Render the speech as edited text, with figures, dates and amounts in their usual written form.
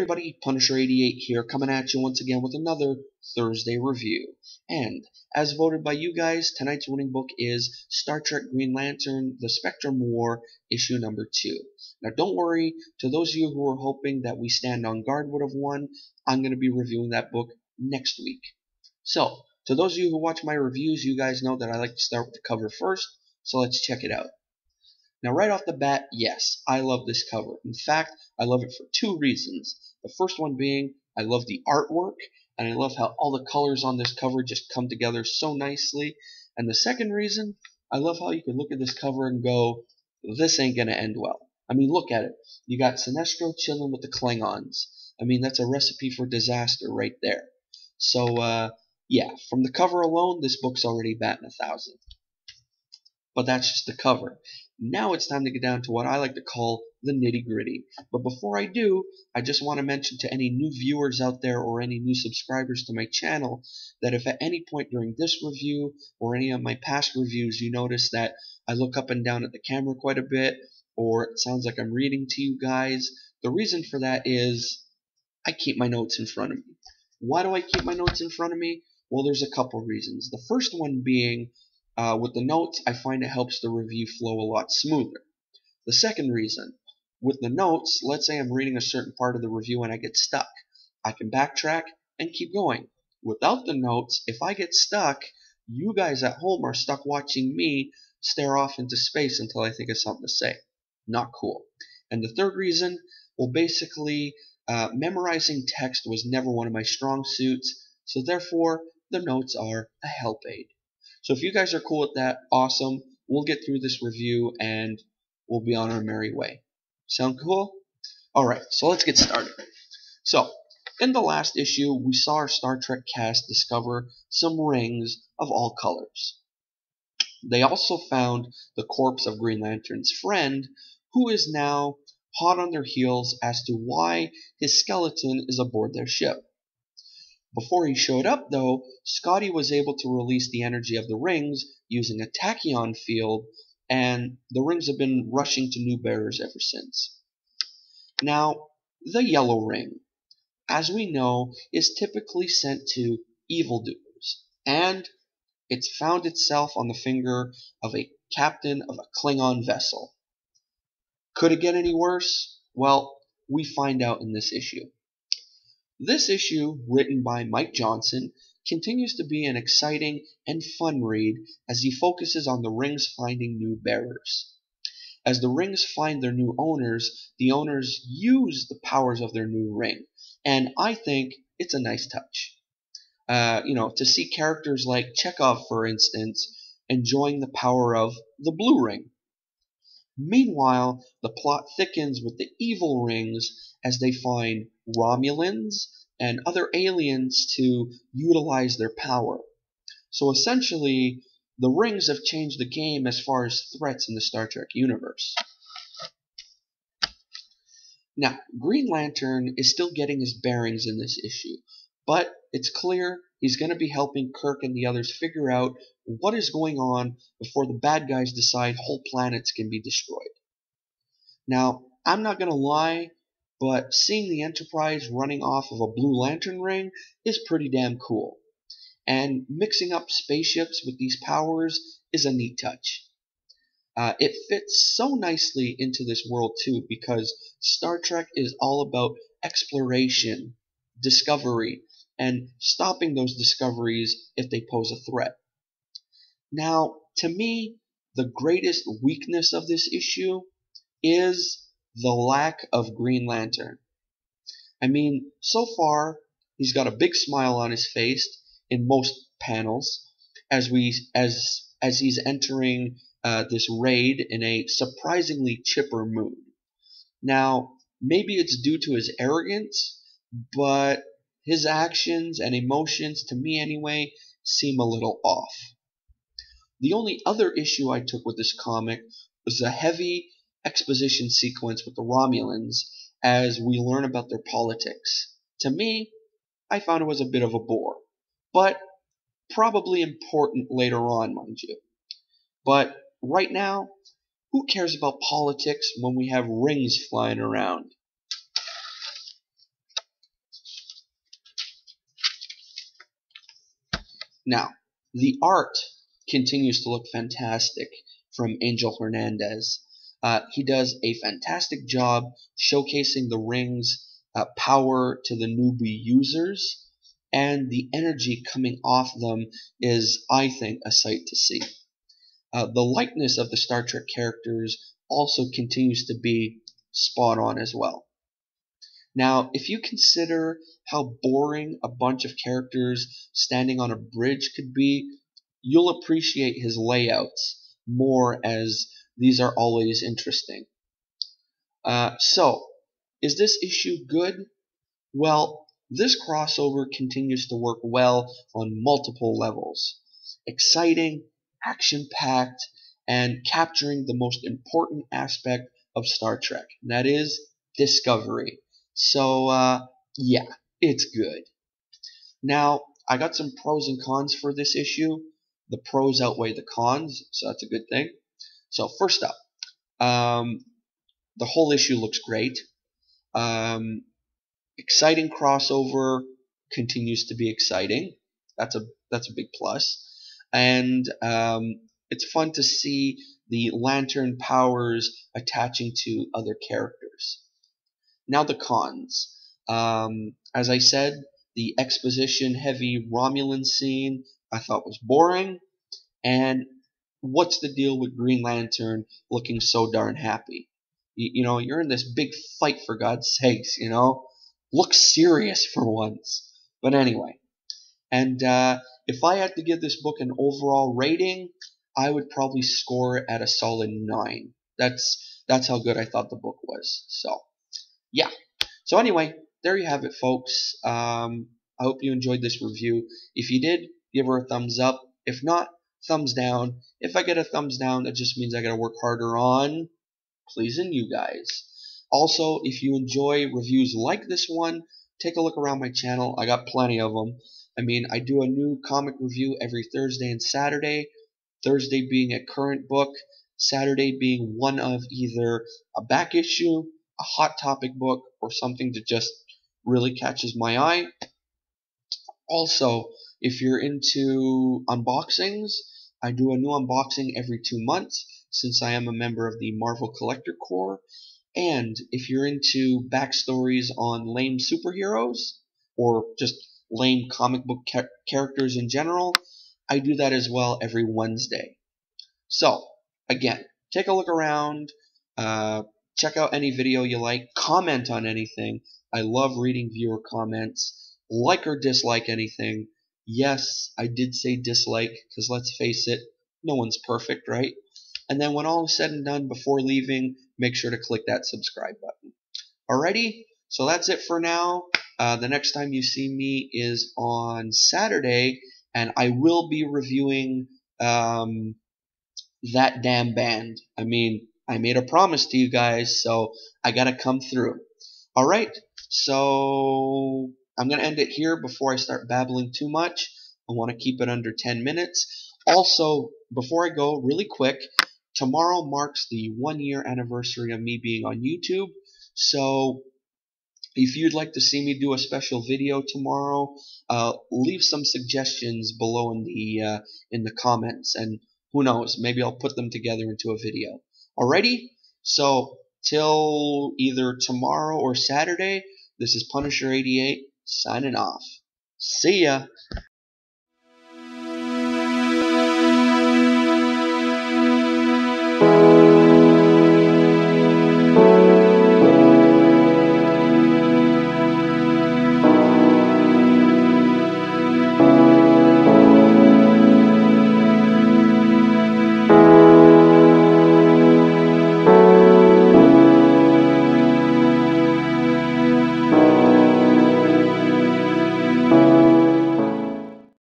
everybody, Punisher88 here, coming at you once again with another Thursday review. And, as voted by you guys, tonight's winning book is Star Trek Green Lantern, The Spectrum War, issue number 2. Now don't worry, to those of you who are hoping that We Stand on Guard would have won, I'm going to be reviewing that book next week. So, to those of you who watch my reviews, you guys know that I like to start with the cover first, so let's check it out. Now right off the bat, yes, I love this cover. In fact, I love it for two reasons. The first one being, I love the artwork, and I love how all the colors on this cover just come together so nicely. And the second reason, I love how you can look at this cover and go, this ain't gonna end well. I mean, look at it. You got Sinestro chilling with the Klingons. I mean, that's a recipe for disaster right there. So, yeah, from the cover alone, this book's already batting 1,000. But that's just the cover. Now it's time to get down to what I like to call the nitty-gritty. But before I do, I just want to mention to any new viewers out there or any new subscribers to my channel that if at any point during this review or any of my past reviews you notice that I look up and down at the camera quite a bit, or it sounds like I'm reading to you guys, the reason for that is I keep my notes in front of me. Why do I keep my notes in front of me? Well, there's a couple reasons. The first one being, with the notes, I find it helps the review flow a lot smoother. The second reason, with the notes, let's say I'm reading a certain part of the review and I get stuck. I can backtrack and keep going. Without the notes, if I get stuck, you guys at home are stuck watching me stare off into space until I think of something to say. Not cool. And the third reason, well, basically, memorizing text was never one of my strong suits, so therefore, the notes are a help aid. So if you guys are cool with that, awesome. We'll get through this review and we'll be on our merry way. Sound cool? Alright, so let's get started. So, in the last issue, we saw our Star Trek cast discover some rings of all colors. They also found the corpse of Green Lantern's friend, who is now hot on their heels as to why his skeleton is aboard their ship. Before he showed up, though, Scotty was able to release the energy of the rings using a tachyon field, and the rings have been rushing to new bearers ever since. Now, the yellow ring, as we know, is typically sent to evildoers, and it's found itself on the finger of a captain of a Klingon vessel. Could it get any worse? Well, we find out in this issue. This issue, written by Mike Johnson, continues to be an exciting and fun read as he focuses on the rings finding new bearers. As the rings find their new owners, the owners use the powers of their new ring, and I think it's a nice touch. To see characters like Chekhov, for instance, enjoying the power of the blue ring. Meanwhile, the plot thickens with the evil rings as they find Romulans and other aliens to utilize their power. So essentially, the rings have changed the game as far as threats in the Star Trek universe. Now, Green Lantern is still getting his bearings in this issue, but it's clear he's going to be helping Kirk and the others figure out what is going on before the bad guys decide whole planets can be destroyed. Now, I'm not going to lie, but seeing the Enterprise running off of a Blue Lantern ring is pretty damn cool. And mixing up spaceships with these powers is a neat touch. It fits so nicely into this world too, because Star Trek is all about exploration, discovery, and stopping those discoveries if they pose a threat. Now, to me, the greatest weakness of this issue is the lack of Green Lantern. I mean, so far, he's got a big smile on his face in most panels as he's entering this raid in a surprisingly chipper mood. Now, maybe it's due to his arrogance, but his actions and emotions, to me anyway, seem a little off. The only other issue I took with this comic was the heavy exposition sequence with the Romulans as we learn about their politics. To me, I found it was a bit of a bore, but probably important later on, mind you. But right now, who cares about politics when we have rings flying around? Now, the art continues to look fantastic from Angel Hernandez. He does a fantastic job showcasing the ring's power to the newbie users, and the energy coming off them is, I think, a sight to see. The likeness of the Star Trek characters also continues to be spot on as well. Now, if you consider how boring a bunch of characters standing on a bridge could be, you'll appreciate his layouts more, as these are always interesting. So, is this issue good? Well, this crossover continues to work well on multiple levels. Exciting, action-packed, and capturing the most important aspect of Star Trek, and that is discovery. So, yeah, it's good. Now, I got some pros and cons for this issue. The pros outweigh the cons, so that's a good thing. So, first up, the whole issue looks great. Exciting crossover continues to be exciting. That's a big plus. And it's fun to see the lantern powers attaching to other characters. Now the cons. As I said, the exposition-heavy Romulan scene I thought was boring. And what's the deal with Green Lantern looking so darn happy? You know, you're in this big fight, for God's sakes, you know? Look serious for once. But anyway. And if I had to give this book an overall rating, I would probably score it at a solid 9. That's how good I thought the book was. So, yeah. So anyway, there you have it, folks. I hope you enjoyed this review. If you did, give her a thumbs up. If not, thumbs down. If I get a thumbs down, that just means I gotta work harder on pleasing you guys. Also, if you enjoy reviews like this one, take a look around my channel. I got plenty of them. I mean, I do a new comic review every Thursday and Saturday. Thursday being a current book, Saturday being one of either a back issue, a hot topic book, or something that just really catches my eye. Also, if you're into unboxings, I do a new unboxing every 2 months, since I am a member of the Marvel Collector Corps. And if you're into backstories on lame superheroes, or just lame comic book characters in general, I do that as well every Wednesday. So, again, take a look around, check out any video you like, comment on anything. I love reading viewer comments. Like or dislike anything. Yes, I did say dislike, because let's face it, no one's perfect, right? And then when all is said and done, before leaving, make sure to click that subscribe button. Alrighty, so that's it for now. The next time you see me is on Saturday, and I will be reviewing that damn band. I mean, I made a promise to you guys, so I gotta come through. Alright, so I'm gonna end it here before I start babbling too much. I want to keep it under 10 minutes. Also, before I go, really quick, tomorrow marks the 1-year anniversary of me being on YouTube. So if you'd like to see me do a special video tomorrow, leave some suggestions below in the comments, and who knows, maybe I'll put them together into a video. Alrighty, so till either tomorrow or Saturday, this is Punisher 88 signing off. See ya.